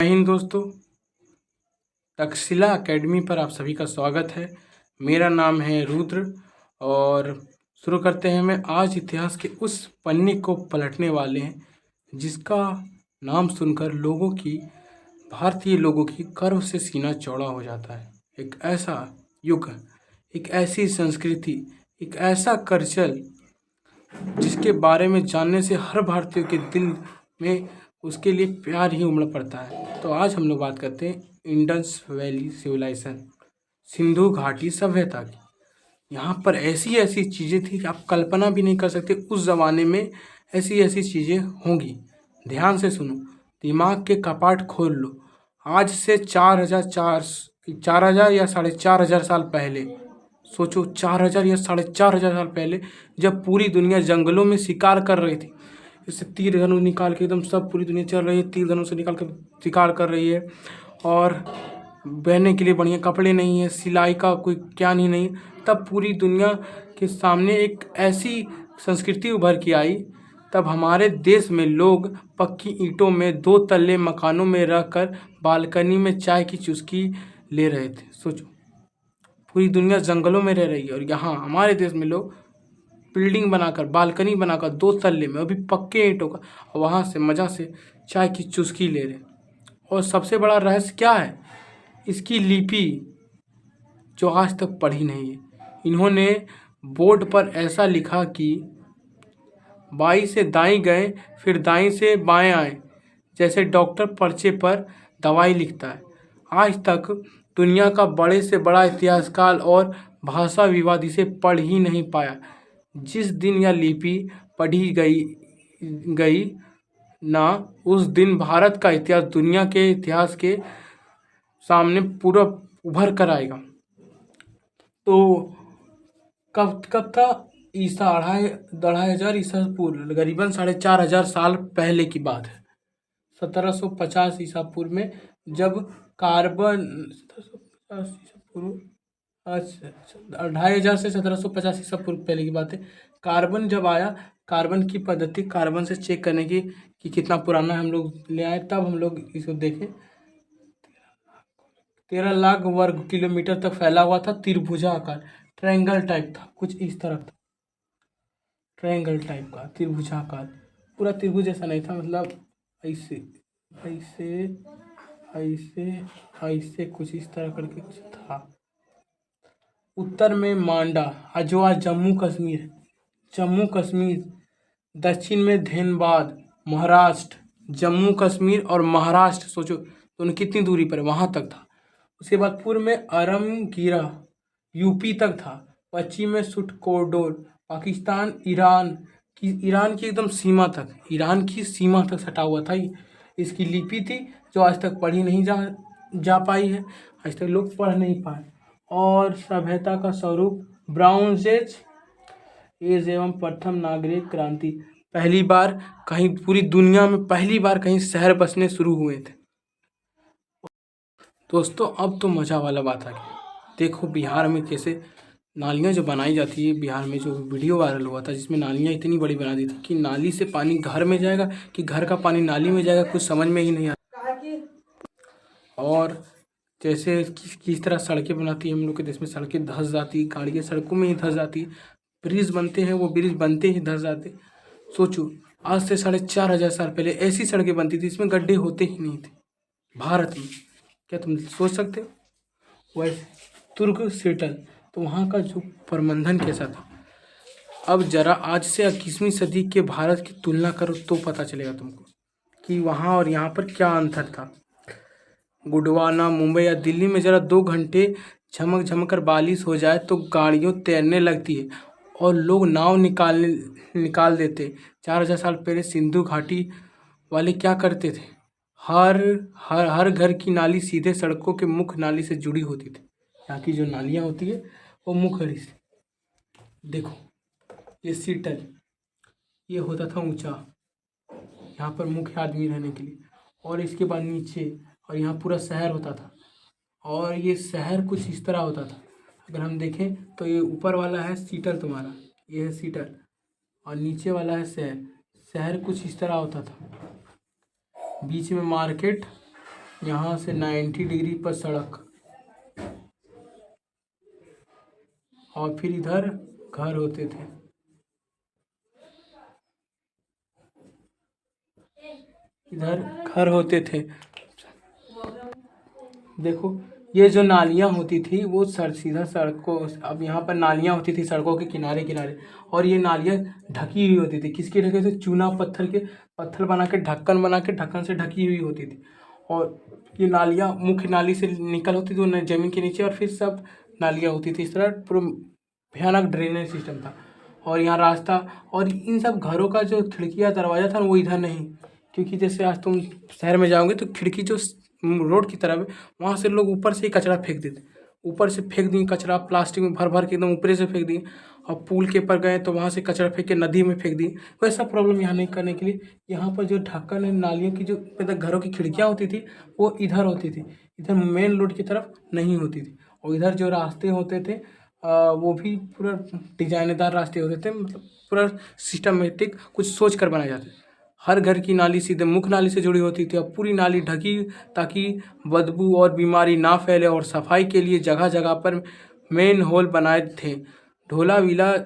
जय हिंद दोस्तों। तक्षशिला एकेडमी पर आप सभी का स्वागत है। मेरा नाम है रुद्र और शुरू करते हैं। मैं आज इतिहास के उस पन्ने को पलटने वाले हैं जिसका नाम सुनकर भारतीय लोगों की गर्व से सीना चौड़ा हो जाता है। एक ऐसा युग, एक ऐसी संस्कृति, एक ऐसा कल्चर जिसके बारे में जानने से हर भारतीय के दिल में उसके लिए प्यार ही उमड़ पड़ता है। तो आज हम लोग बात करते हैं इंडस वैली सिविलाइजेशन, सिंधु घाटी सभ्यता की। यहाँ पर ऐसी ऐसी चीज़ें थी कि आप कल्पना भी नहीं कर सकते उस ज़माने में ऐसी ऐसी चीज़ें होंगी। ध्यान से सुनो, दिमाग के कपाट खोल लो। आज से 4,000 या 4,500 साल पहले सोचो, 4,000 या 4,500 साल पहले जब पूरी दुनिया जंगलों में शिकार कर रही थी, जैसे तीर धनुष निकाल के एकदम सब पूरी दुनिया चल रही है, तीर धनुष से निकाल कर शिकार कर रही है और पहनने के लिए बढ़िया कपड़े नहीं है, सिलाई का कोई क्या नहीं, तब पूरी दुनिया के सामने एक ऐसी संस्कृति उभर के आई। तब हमारे देश में लोग पक्की ईंटों में 2 तल्ले मकानों में रहकर बालकनी में चाय की चुस्की ले रहे थे। सोचो, पूरी दुनिया जंगलों में रह रही है और यहाँ हमारे देश में लोग बिल्डिंग बनाकर, बालकनी बनाकर 2 तल्ले में, अभी पक्के ईंटों का, और वहाँ से मज़ा से चाय की चुस्की ले रहे। और सबसे बड़ा रहस्य क्या है, इसकी लिपि जो आज तक पढ़ी नहीं है। इन्होंने बोर्ड पर ऐसा लिखा कि बाईं से दाईं गए, फिर दाईं से बाएं आए, जैसे डॉक्टर पर्चे पर दवाई लिखता है। आज तक दुनिया का बड़े से बड़ा इतिहासकार और भाषा विवाद इसे पढ़ ही नहीं पाया। जिस दिन यह लिपि पढ़ी गई ना, उस दिन भारत का इतिहास दुनिया के इतिहास के सामने पूरा उभर कर आएगा। तो कब था? ईसा 2,500 ईसा पूर्व, करीबन 4,500 साल पहले की बात है। 1750 ईसा पूर्व में जब कार्बन 2,500 से 1750 ईसा पूर्व पहले की बात है। कार्बन जब आया, कार्बन की पद्धति कार्बन से चेक करने की कि कितना पुराना हम लोग ले आए, तब हम लोग इसको देखे। 13 लाख वर्ग किलोमीटर तक फैला हुआ था, त्रिभुजाकार, ट्रायंगल टाइप था, कुछ इस तरह था, ट्रायंगल टाइप का त्रिभुजाकार, पूरा त्रिभुज जैसा नहीं था, मतलब ऐसे ऐसे ऐसे ऐसे कुछ इस तरह करके कुछ था। उत्तर में मांडा, जो आज जम्मू कश्मीर, दक्षिण में धनबाद, महाराष्ट्र, जम्मू कश्मीर और महाराष्ट्र, सोचो दोनों कितनी दूरी पर, वहाँ तक था। उसके बाद पूर्व में अरमगीरा यूपी तक था, पश्चिम में सुटकोडोर पाकिस्तान, ईरान की एकदम सीमा तक, ईरान की सीमा तक सटा हुआ था। इसकी लिपि थी जो आज तक पढ़ी नहीं जा पाई है, आज तक लोग पढ़ नहीं पाए। और सभ्यता का स्वरूप ब्राउन एज एवं प्रथम नागरिक क्रांति, पहली बार कहीं पूरी दुनिया में पहली बार कहीं शहर बसने शुरू हुए थे। दोस्तों, अब तो मज़ा वाला बात आ गया। देखो बिहार में कैसे नालियाँ जो बनाई जाती है, बिहार में जो वीडियो वायरल हुआ था जिसमें नालियाँ इतनी बड़ी बना दी थी कि नाली से पानी घर में जाएगा कि घर का पानी नाली में जाएगा, कुछ समझ में ही नहीं आता। और जैसे किस तरह सड़कें बनाती है, हम लोग के देश में सड़कें धंस जाती, गाड़ियाँ सड़कों में ही धंस जाती, ब्रिज बनते हैं, वो ब्रिज बनते ही धंस जाते। सोचो, आज से 4,500 साल पहले ऐसी सड़कें बनती थी इसमें गड्ढे होते ही नहीं थे भारत में। क्या तुम सोच सकते हो? वैसे तुर्क सेटल, तो वहाँ का जो प्रबंधन कैसा था, अब जरा आज से 21वीं सदी के भारत की तुलना करो तो पता चलेगा तुमको कि वहाँ और यहाँ पर क्या अंतर था। गुडवाना, मुंबई या दिल्ली में जरा 2 घंटे झमक कर बारिश हो जाए तो गाड़ियों तैरने लगती है और लोग नाव निकाल देते। 4,000 साल पहले सिंधु घाटी वाले क्या करते थे, हर घर की नाली सीधे सड़कों के मुख्य नाली से जुड़ी होती थी। यहाँ की जो नालियाँ होती है वो मुख्य नाली से, देखो ये सीटल, ये होता था ऊंचा, यहाँ पर मुख्य आदमी रहने के लिए, और इसके बाद नीचे, और यहाँ पूरा शहर होता था। और ये शहर कुछ इस तरह होता था, अगर हम देखें तो ये ऊपर वाला है सीटल तुम्हारा, ये है सीटल, और नीचे वाला है शहर। शहर कुछ इस तरह होता था, बीच में मार्केट यहाँ से 90 डिग्री पर सड़क, और फिर इधर घर होते थे। इधर घर होते थे। देखो, ये जो नालियाँ होती थी वो सीधा सड़कों, अब यहाँ पर नालियाँ होती थी सड़कों के किनारे किनारे, और ये नालियाँ ढकी हुई होती थी। किसकी ढकी थी? चूना पत्थर के, पत्थर बना के ढक्कन बना के, ढक्कन से ढकी हुई होती थी। और ये नालियाँ मुख्य नाली से निकल होती थी जमीन के नीचे, और फिर सब नालियाँ होती थी। इस तरह पूरा भयानक ड्रेनेज सिस्टम था। और यहाँ रास्ता, और इन सब घरों का जो खिड़कियाँ दरवाज़ा था वो इधर नहीं, क्योंकि जैसे आज तुम शहर में जाओगे तो खिड़की जो रोड की तरफ है, वहाँ से लोग ऊपर से ही कचरा फेंक देते, ऊपर से फेंक दिए कचरा, प्लास्टिक में भर भर के एकदम ऊपर से फेंक दिए। और पुल के ऊपर गए तो वहाँ से कचरा फेंक के नदी में फेंक दिए। वैसा प्रॉब्लम यहाँ नहीं करने के लिए यहाँ पर जो ढक्कन है, नालियों की जो मतलब घरों की खिड़कियाँ होती थी वो इधर होती थी, इधर मेन रोड की तरफ नहीं होती थी। और इधर जो रास्ते होते थे वो भी पूरा डिजाइनदार रास्ते होते थे, मतलब पूरा सिस्टमेटिक कुछ सोच कर बनाए जाते थे। हर घर की नाली सीधे मुख्य नाली से जुड़ी होती थी, और पूरी नाली ढकी ताकि बदबू और बीमारी ना फैले। और सफाई के लिए जगह जगह पर मेन होल बनाए थे। धोलावीरा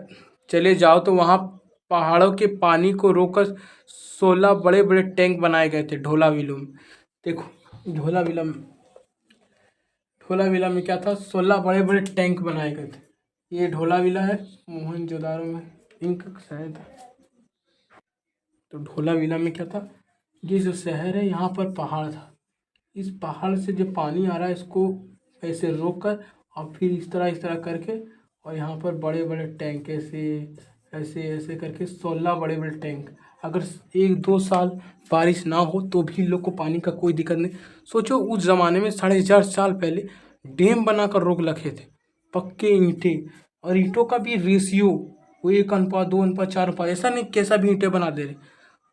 चले जाओ तो वहाँ पहाड़ों के पानी को रोककर 16 बड़े बड़े टैंक बनाए गए थे धोलावीरा में। देखो, धोलावीरा में क्या था? 16 बड़े बड़े टैंक बनाए गए थे। ये धोलावीरा है, मोहनजोदारो में इनका शायद। तो धोलावीरा में क्या था? ये जो शहर है यहाँ पर पहाड़ था, इस पहाड़ से जो पानी आ रहा है इसको ऐसे रोक कर, और फिर इस तरह करके, और यहाँ पर बड़े बड़े टैंक ऐसे ऐसे ऐसे करके 16 बड़े बड़े टैंक। अगर 1-2 साल बारिश ना हो तो भी लोग को पानी का कोई दिक्कत नहीं। सोचो, उस ज़माने में 4,500 साल पहले डैम बनाकर रोक रखे थे, पक्के ईंटें, और ईंटों का भी रेशियो, वो 1:2, 2:4, 4, ऐसा नहीं कैसा भी ईंटें बना दे रहे,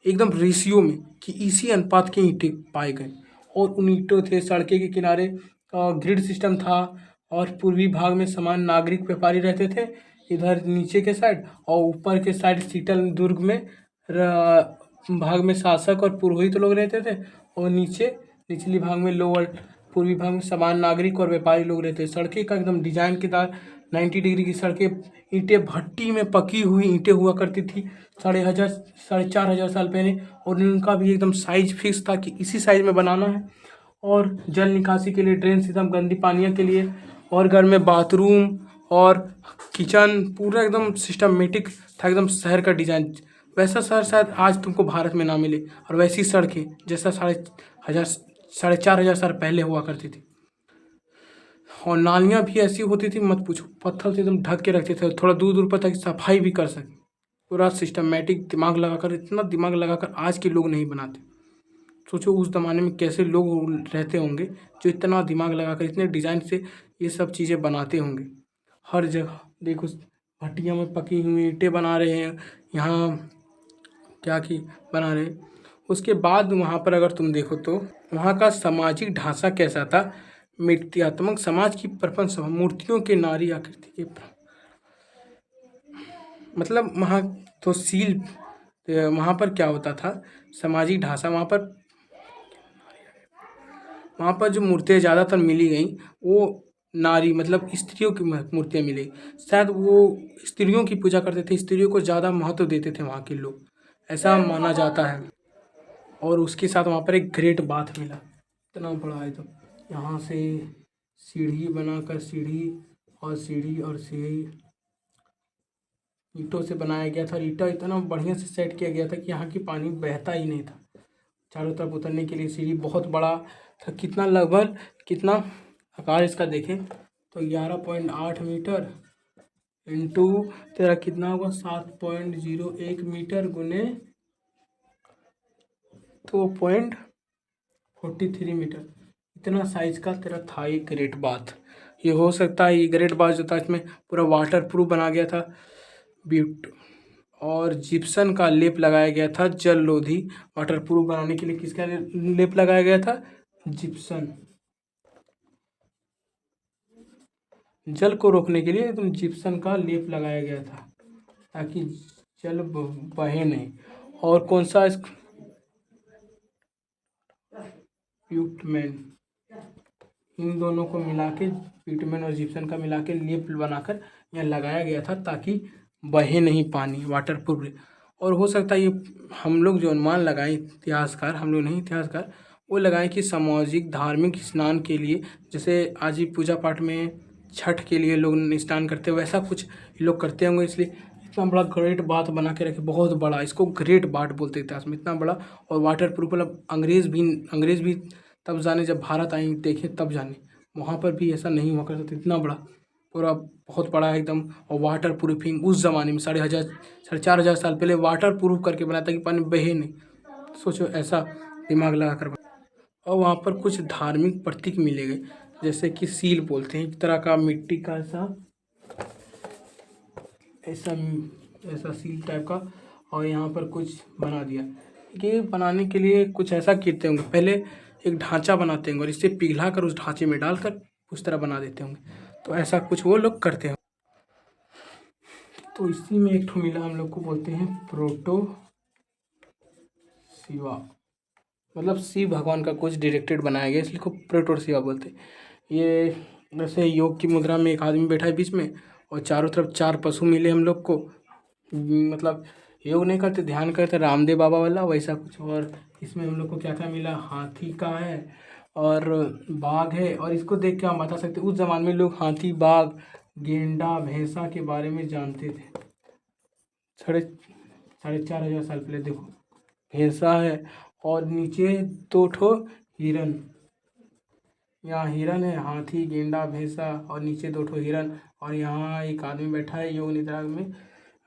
एकदम रेशियो में कि इसी अनुपात के ईंटें पाए गए। और उन ईंटों थे, सड़के के किनारे ग्रिड सिस्टम था। और पूर्वी भाग में समान नागरिक व्यापारी रहते थे, इधर नीचे के साइड, और ऊपर के साइड शीतल दुर्ग में भाग में शासक और पुरोहित लोग रहते थे। और नीचे निचली भाग में लोअर पूर्वी भाग में समान नागरिक और व्यापारी लोग रहते थे। सड़कें का एकदम डिजाइन के दार 90 डिग्री की सड़कें, ईंटें भट्टी में पकी हुई ईंटें हुआ करती थी 4,500 साल पहले। और उनका भी एकदम साइज फिक्स था कि इसी साइज में बनाना है। और जल निकासी के लिए ड्रेन सिस्टम, गंदी पानियों के लिए, और घर में बाथरूम और किचन पूरा एकदम सिस्टमेटिक था, एकदम शहर का डिजाइन। वैसा शहर शायद आज तुमको भारत में ना मिले, और वैसी सड़कें जैसा 4,500 साल पहले हुआ करती थी। और नालियाँ भी ऐसी होती थी मत पूछो, पत्थर से एकदम ढक के रखते थे, थोड़ा दूर दूर पर ताकि सफाई भी कर सके। पूरा सिस्टमेटिक दिमाग लगाकर, इतना दिमाग लगाकर आज के लोग नहीं बनाते। सोचो उस ज़माने में कैसे लोग रहते होंगे जो इतना दिमाग लगाकर इतने डिज़ाइन से ये सब चीज़ें बनाते होंगे। हर जगह देखो, भट्टियों में पकी हुई ईंटें बना रहे हैं, यहाँ क्या की बना रहे हैं। उसके बाद वहाँ पर अगर तुम देखो तो वहाँ का सामाजिक ढांचा कैसा था? मिट्टियात्मक समाज की प्रपंच सभा, मूर्तियों के नारी आकृति के मतलब वहाँ तो सील, वहाँ पर क्या होता था? सामाजिक ढांचा, वहाँ पर जो मूर्तियाँ ज़्यादातर मिली गई वो नारी मतलब स्त्रियों की मूर्तियाँ मिली। शायद वो स्त्रियों की पूजा करते थे, स्त्रियों को ज़्यादा महत्व देते थे वहाँ के लोग, ऐसा माना जाता है। और उसके साथ वहाँ पर एक ग्रेट बाथ मिला, इतना बड़ा है तो यहाँ से सीढ़ी बनाकर, सीढ़ी ईंटों से बनाया गया था। और ईंटा इतना बढ़िया से सेट किया गया था कि यहाँ की पानी बहता ही नहीं था। चारों तरफ उतरने के लिए सीढ़ी बहुत बड़ा था, कितना लगभग कितना आकार इसका देखें तो 11.8 मीटर इंटू तेरा कितना होगा 7.01 मीटर गुने 2.43 मीटर, इतना साइज का तेरा था ये ग्रेट बाथ। ये हो सकता है ये ग्रेट बाथ जो था इसमें पूरा वाटर प्रूफ बना गया था, ब्यूट और जिप्सन का लेप लगाया गया था जल रोधी। वाटर प्रूफ बनाने के लिए किसका लेप लगाया गया था? जिप्सन। जल को रोकने के लिए एकदम जिप्सन का लेप लगाया गया था ताकि जल बहे नहीं। और कौन सा प्यूटमेन, इन दोनों को मिला के, प्यूटमेन और जिप्सम का मिला के लेप बनाकर यहाँ लगाया गया था ताकि बहे नहीं पानी, वाटर प्रूफ। और हो सकता है ये हम लोग जो अनुमान लगाएं, इतिहासकार, हम लोग नहीं इतिहासकार, वो लगाएं कि सामाजिक धार्मिक स्नान के लिए, जैसे आज ही पूजा पाठ में छठ के लिए लोग स्नान करते हैं, वैसा कुछ ये लोग करते होंगे, इसलिए इतना बड़ा ग्रेट बात बना के रखे, बहुत बड़ा, इसको ग्रेट बात बोलते हैं इतिहास में, इतना बड़ा और वाटर प्रूफ। मतलब अंग्रेज भी तब जाने, जब भारत आए देखे तब जाने, वहाँ पर भी ऐसा नहीं हुआ करता था, इतना बड़ा पूरा बहुत बड़ा है एकदम। और वाटर प्रूफिंग उस ज़माने में 4,500 साल पहले वाटर प्रूफ करके बनाया था कि पानी बहे नहीं। सोचो, ऐसा दिमाग लगा कर और वहाँ पर कुछ धार्मिक प्रतीक मिले गए, जैसे कि सील बोलते हैं, एक तरह का मिट्टी का ऐसा ऐसा सील टाइप का, और यहाँ पर कुछ बना दिया। ये बनाने के लिए कुछ ऐसा करते होंगे, पहले एक ढांचा बनाते होंगे और इसे पिघला कर उस ढांचे में डालकर उस तरह बना देते होंगे, तो ऐसा कुछ वो लोग करते हैं। तो इसी में एक ठो मिला, हम लोग को बोलते हैं प्रोटो शिवा, मतलब शिव भगवान का कुछ डायरेक्टेड बनाया गया, इसलिए को प्रोटो शिवा बोलते हैं। ये जैसे योग की मुद्रा में एक आदमी बैठा है बीच में, और चारों तरफ 4 पशु मिले हम लोग को, मतलब योग नहीं करते, ध्यान करते, रामदेव बाबा वाला वैसा कुछ। और इसमें हम लोग को क्या क्या मिला, हाथी का है और बाघ है। और इसको देख के हम बता सकते उस जमाने में लोग हाथी, बाघ, गेंडा, भैंसा के बारे में जानते थे। 4,500 साल पहले देखो, भैंसा है और नीचे 2 ठो हिरन, यहाँ हिरन है, हाथी, गेंडा, भैंसा, और नीचे 2 ठो हिरन। और यहाँ एक आदमी बैठा है योग निद्रा में,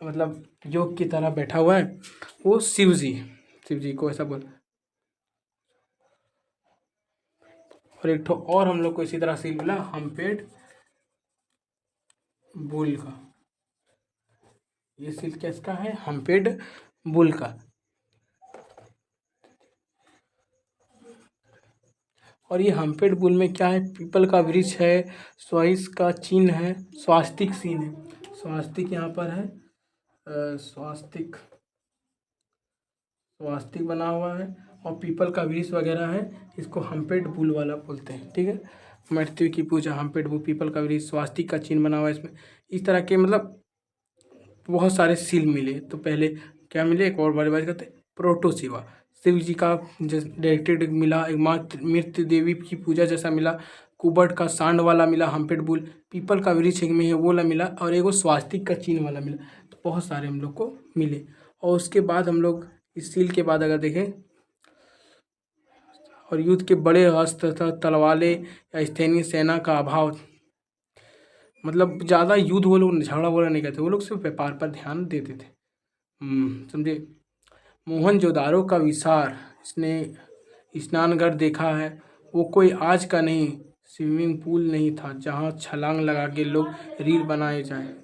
मतलब योग की तरह बैठा हुआ है, वो शिव जी को ऐसा बोल। और एक ठो और हम लोग को इसी तरह से मिला, हम्पेड बुल का। ये सील किसका है, हम्पेड बुल का। और ये हम्पेड बुल में क्या है, पीपल का वृक्ष है, स्वाइस का चिन्ह है, स्वास्तिक सीन है, स्वास्तिक यहाँ पर है, स्वास्तिक बना हुआ है, और पीपल का वृक्ष वगैरह है, इसको हम्पेड बुल वाला बोलते हैं। ठीक है, मृत्यु की पूजा, हम्पेड बुल, पीपल का वृक्ष, स्वास्तिक का चिन्ह बना हुआ है इसमें, इस तरह के मतलब बहुत सारे सील मिले। तो पहले क्या मिले, एक और बारे बात करते, प्रोटो शिवा, शिव जी का डायरेक्टेड मिला, एक मृत्यु देवी की पूजा जैसा मिला, कुबड़ का सांड वाला मिला, हम्पेड बुल, पीपल का वृक्ष में है वो वाला मिला, और एक वो स्वास्तिक का चिन्ह वाला मिला। तो बहुत सारे हम लोग को मिले। और उसके बाद हम लोग इस सील के बाद अगर देखें, और युद्ध के बड़े अस्त्र तथा तलवारें या स्थानीय सेना का अभाव, मतलब ज़्यादा युद्ध वो लोग झगड़ा वगड़ा नहीं करते, वो लोग सिर्फ व्यापार पर ध्यान देते थे। समझे। मोहनजोदारो का विशाल इसने स्नानघर देखा है, वो कोई आज का नहीं, स्विमिंग पूल नहीं था जहाँ छलांग लगा के लोग रील बनाए जाए।